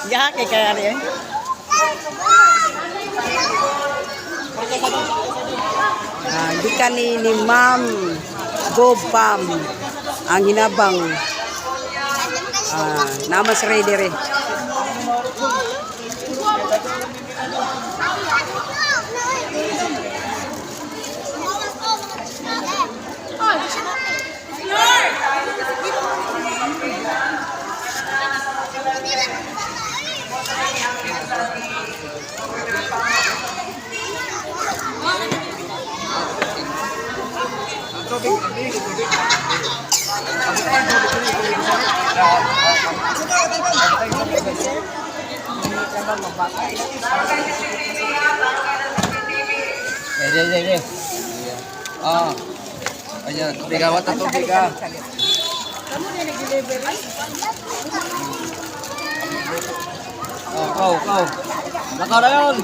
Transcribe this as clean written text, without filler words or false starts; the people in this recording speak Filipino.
Ya, kay kaya rin. Di ka ni Ma'am Gopam ang hinabang namas ready rin. Ayan, tubig awat na tubig ah. Kau. Nakaw na yun.